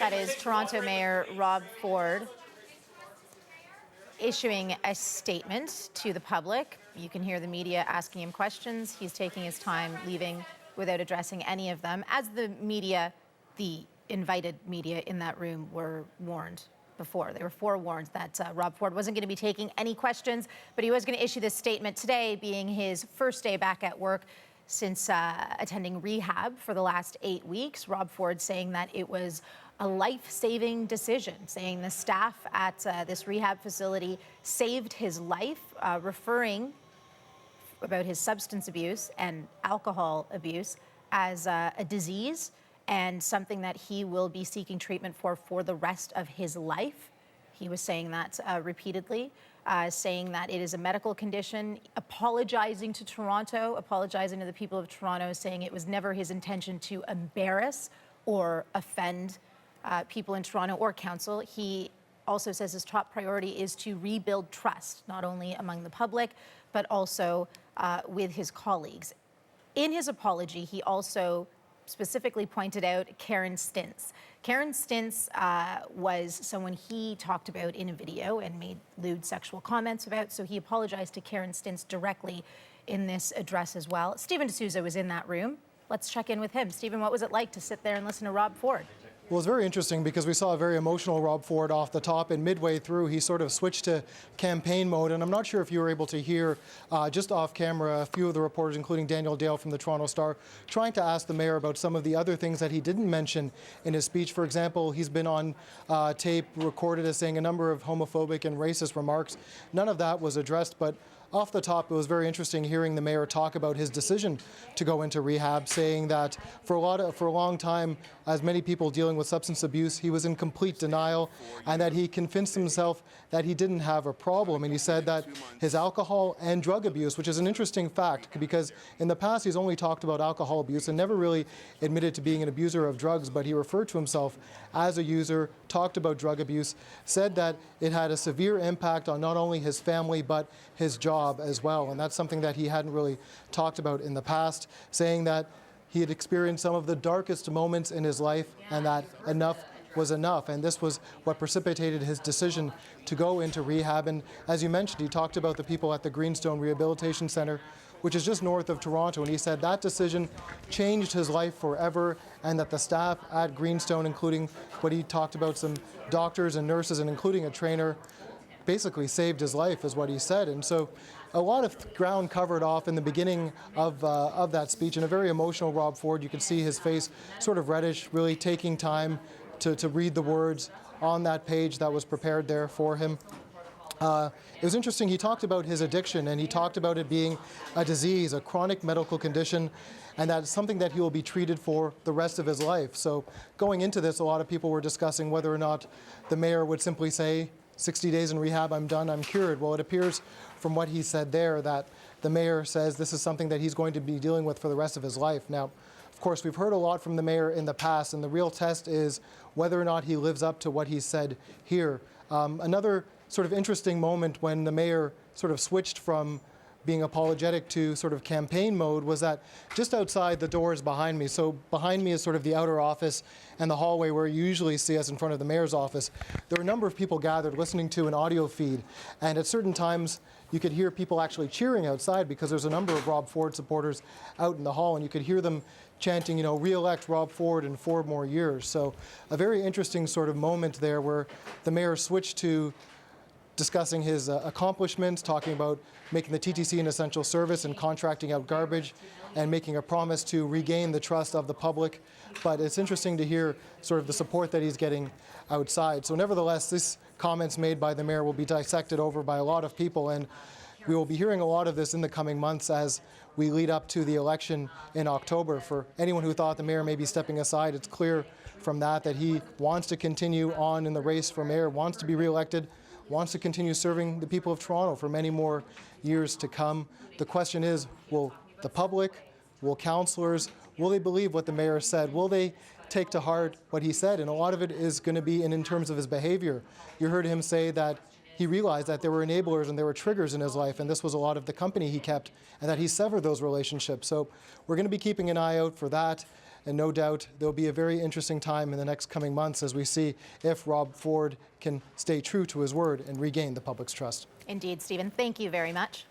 That is Toronto Mayor Rob Ford issuing a statement to the public. You can hear the media asking him questions. He's taking his time, leaving without addressing any of them. As the media, the invited media in that room, were warned before. They were forewarned that Rob Ford wasn't going to be taking any questions, but he was going to issue this statement today, being his first day back at work since attending rehab for the last 8 weeks. Rob Ford saying that it was a life-saving decision, saying the staff at this rehab facility saved his life, referring about his substance abuse and alcohol abuse as a disease and something that he will be seeking treatment for the rest of his life. He was saying that repeatedly, saying that it is a medical condition, apologizing to Toronto, apologizing to the people of Toronto, saying it was never his intention to embarrass or offend people in Toronto or council. He also says his top priority is to rebuild trust, not only among the public, but also with his colleagues. In his apology, he also specifically pointed out Karen Stintz. Karen Stintz was someone he talked about in a video and made lewd sexual comments about, so he apologized to Karen Stintz directly in this address as well. Stephen D'Souza was in that room. Let's check in with him. Stephen, what was it like to sit there and listen to Rob Ford? Well, it's very interesting because we saw a very emotional Rob Ford off the top, and midway through he sort of switched to campaign mode. And I'm not sure if you were able to hear just off camera a few of the reporters, including Daniel Dale from the Toronto Star, trying to ask the mayor about some of the other things that he didn't mention in his speech. For example, he's been on tape recorded as saying a number of homophobic and racist remarks. None of that was addressed, but off the top, it was very interesting hearing the mayor talk about his decision to go into rehab, saying that for a long time, as many people dealing with substance abuse, he was in complete denial, and that he convinced himself that he didn't have a problem. And he said that his alcohol and drug abuse, which is an interesting fact, because in the past he's only talked about alcohol abuse and never really admitted to being an abuser of drugs, but he referred to himself as a user, talked about drug abuse, said that it had a severe impact on not only his family, but his job as well. And that's something that he hadn't really talked about in the past, saying that he had experienced some of the darkest moments in his life and that enough was enough. And this was what precipitated his decision to go into rehab. And as you mentioned, he talked about the people at the Greenstone Rehabilitation Centre, which is just north of Toronto. And he said that decision changed his life forever, and that the staff at Greenstone, including what he talked about, some doctors and nurses and including a trainer, basically saved his life, is what he said. And so a lot of ground covered off in the beginning of that speech, and a very emotional Rob Ford. You could see his face sort of reddish, really taking time to read the words on that page that was prepared there for him. It was interesting, he talked about his addiction, and he talked about it being a disease, a chronic medical condition, and that's something that he will be treated for the rest of his life. So going into this, a lot of people were discussing whether or not the mayor would simply say, 60 days in rehab, I'm done, I'm cured. Well, it appears from what he said there that the mayor says this is something that he's going to be dealing with for the rest of his life. Now, of course, we've heard a lot from the mayor in the past, and the real test is whether or not he lives up to what he said here. Another sort of interesting moment when the mayor sort of switched from being apologetic to sort of campaign mode was that just outside the doors behind me, so behind me is sort of the outer office and the hallway where you usually see us in front of the mayor's office, there were a number of people gathered listening to an audio feed, and at certain times you could hear people actually cheering outside because there's a number of Rob Ford supporters out in the hall, and you could hear them chanting, you know, re-elect Rob Ford in 4 more years. So a very interesting sort of moment there where the mayor switched to discussing his accomplishments, talking about making the TTC an essential service and contracting out garbage, and making a promise to regain the trust of the public. But it's interesting to hear sort of the support that he's getting outside. So nevertheless, these comments made by the mayor will be dissected over by a lot of people, and we will be hearing a lot of this in the coming months as we lead up to the election in October. For anyone who thought the mayor may be stepping aside, it's clear from that he wants to continue on in the race for mayor, wants to be re-elected, wants to continue serving the people of Toronto for many more years to come. The question is, will the public, will councillors, will they believe what the mayor said? Will they take to heart what he said? And a lot of it is going to be in terms of his behavior. You heard him say that he realized that there were enablers and there were triggers in his life, and this was a lot of the company he kept, and that he severed those relationships. So we're going to be keeping an eye out for that. And no doubt there'll be a very interesting time in the next coming months as we see if Rob Ford can stay true to his word and regain the public's trust. Indeed, Stephen. Thank you very much.